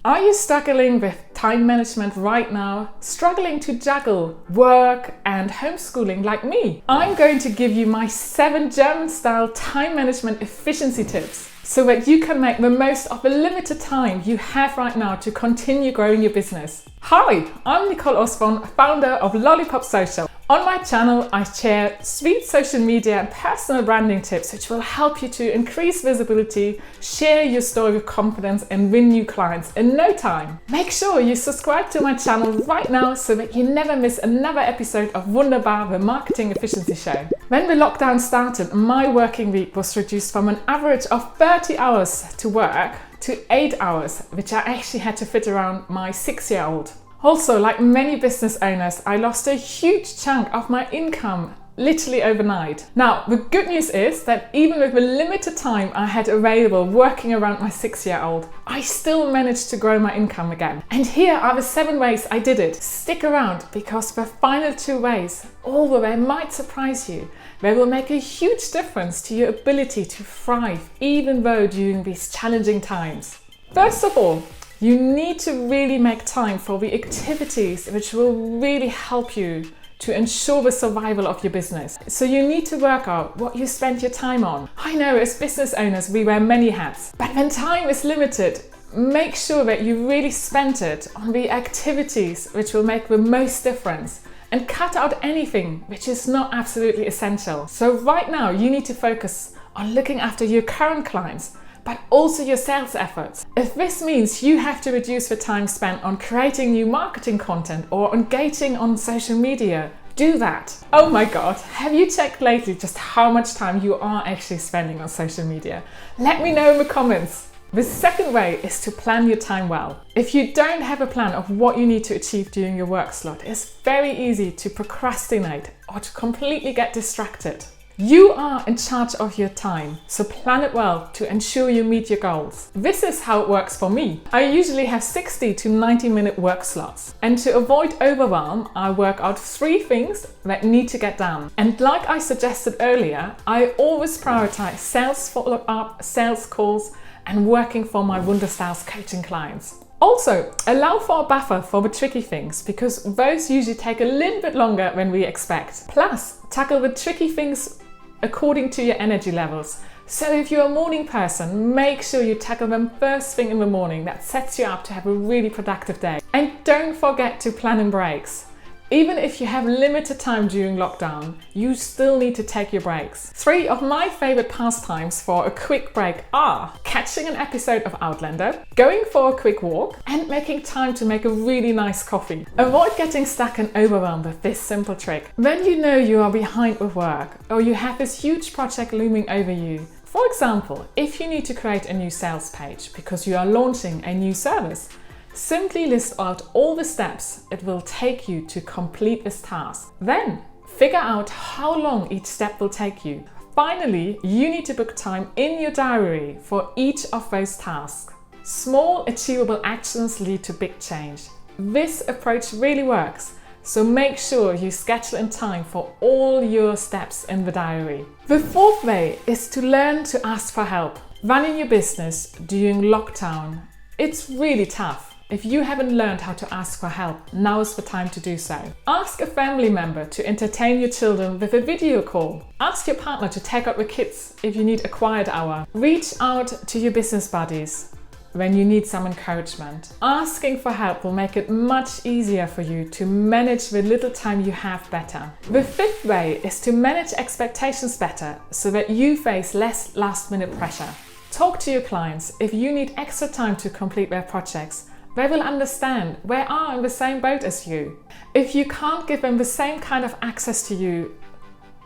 Are you struggling with time management right now? Struggling to juggle work and homeschooling like me? I'm going to give you my 7 German-style time management efficiency tips so that you can make the most of the limited time you have right now to continue growing your business. Hi, I'm Nicole Osborne, founder of Lollipop Social. On my channel, I share sweet social media and personal branding tips which will help you to increase visibility, share your story with confidence and win new clients in no time. Make sure you subscribe to my channel right now so that you never miss another episode of Wunderbar, the Marketing Efficiency Show. When the lockdown started, my working week was reduced from an average of 30 hours to work to 8 hours, which I actually had to fit around my 6-year-old. Also, like many business owners, I lost a huge chunk of my income literally overnight. Now, the good news is that even with the limited time I had available working around my 6-year-old, I still managed to grow my income again. And here are the 7 ways I did it. Stick around because the final 2 ways, although they might surprise you, they will make a huge difference to your ability to thrive even though during these challenging times. First of all, you need to really make time for the activities which will really help you to ensure the survival of your business. So you need to work out what you spend your time on. I know as business owners we wear many hats, but when time is limited, make sure that you really spend it on the activities which will make the most difference and cut out anything which is not absolutely essential. So right now you need to focus on looking after your current clients, but also your sales efforts. If this means you have to reduce the time spent on creating new marketing content or engaging on social media, do that. Oh my God, have you checked lately just how much time you are actually spending on social media? Let me know in the comments. The second way is to plan your time well. If you don't have a plan of what you need to achieve during your work slot, it's very easy to procrastinate or to completely get distracted. You are in charge of your time, so plan it well to ensure you meet your goals. This is how it works for me. I usually have 60 to 90-minute work slots. And to avoid overwhelm, I work out 3 things that need to get done. And like I suggested earlier, I always prioritize sales follow-up, sales calls, and working for my Wunderstyles coaching clients. Also, allow for a buffer for the tricky things because those usually take a little bit longer than we expect. Plus, tackle the tricky things according to your energy levels. So if you're a morning person, make sure you tackle them first thing in the morning. That sets you up to have a really productive day. And don't forget to plan in breaks. Even if you have limited time during lockdown, you still need to take your breaks. 3 of my favorite pastimes for a quick break are catching an episode of Outlander, going for a quick walk, and making time to make a really nice coffee. Avoid getting stuck and overwhelmed with this simple trick. When you know you are behind with work or you have this huge project looming over you, for example, if you need to create a new sales page because you are launching a new service, simply list out all the steps it will take you to complete this task. Then figure out how long each step will take you. Finally, you need to book time in your diary for each of those tasks. Small achievable actions lead to big change. This approach really works, so make sure you schedule in time for all your steps in the diary. The 4th way is to learn to ask for help. Running your business during lockdown, it's really tough. If you haven't learned how to ask for help, now is the time to do so. Ask a family member to entertain your children with a video call. Ask your partner to take up the kids if you need a quiet hour. Reach out to your business buddies when you need some encouragement. Asking for help will make it much easier for you to manage the little time you have better. The 5th way is to manage expectations better so that you face less last-minute pressure. Talk to your clients if you need extra time to complete their projects. They will understand they are in the same boat as you. If you can't give them the same kind of access to you,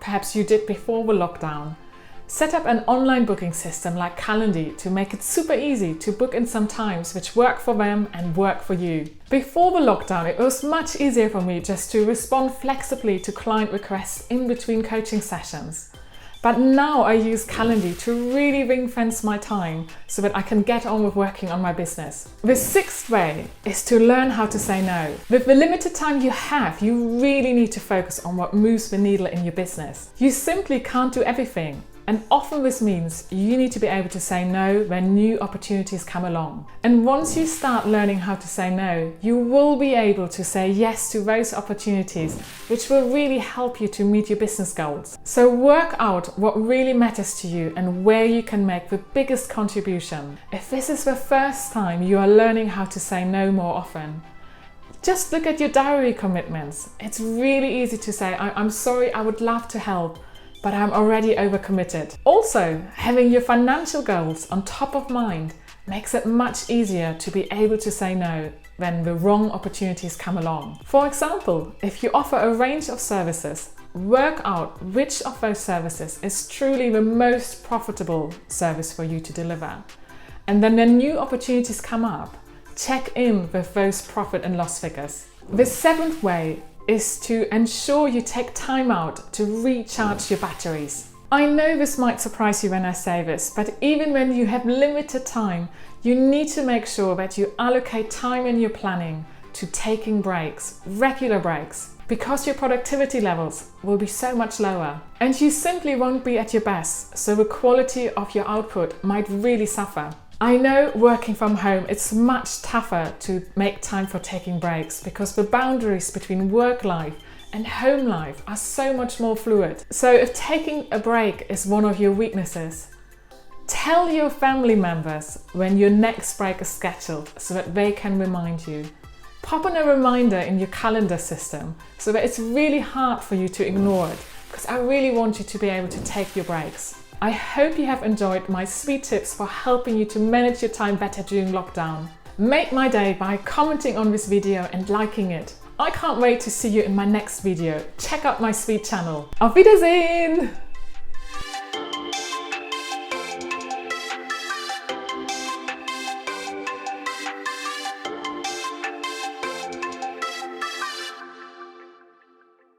perhaps you did before the lockdown, set up an online booking system like Calendly to make it super easy to book in some times which work for them and work for you. Before the lockdown, it was much easier for me just to respond flexibly to client requests in between coaching sessions. But now I use Calendly to really ring-fence my time so that I can get on with working on my business. The 6th way is to learn how to say no. With the limited time you have, you really need to focus on what moves the needle in your business. You simply can't do everything. And often this means you need to be able to say no when new opportunities come along. And once you start learning how to say no, you will be able to say yes to those opportunities which will really help you to meet your business goals. So work out what really matters to you and where you can make the biggest contribution. If this is the first time you are learning how to say no more often, just look at your diary commitments. It's really easy to say, I'm sorry, I would love to help, but I'm already overcommitted. Also, having your financial goals on top of mind makes it much easier to be able to say no when the wrong opportunities come along. For example, if you offer a range of services, work out which of those services is truly the most profitable service for you to deliver. And then when new opportunities come up, check in with those profit and loss figures. The seventh way is to ensure you take time out to recharge your batteries. I know this might surprise you when I say this, but even when you have limited time, you need to make sure that you allocate time in your planning to taking breaks, regular breaks, because your productivity levels will be so much lower and you simply won't be at your best, so the quality of your output might really suffer. I know working from home, it's much tougher to make time for taking breaks because the boundaries between work life and home life are so much more fluid. So if taking a break is one of your weaknesses, tell your family members when your next break is scheduled so that they can remind you. Pop in a reminder in your calendar system so that it's really hard for you to ignore it, because I really want you to be able to take your breaks. I hope you have enjoyed my sweet tips for helping you to manage your time better during lockdown. Make my day by commenting on this video and liking it. I can't wait to see you in my next video. Check out my sweet channel. Auf Wiedersehen!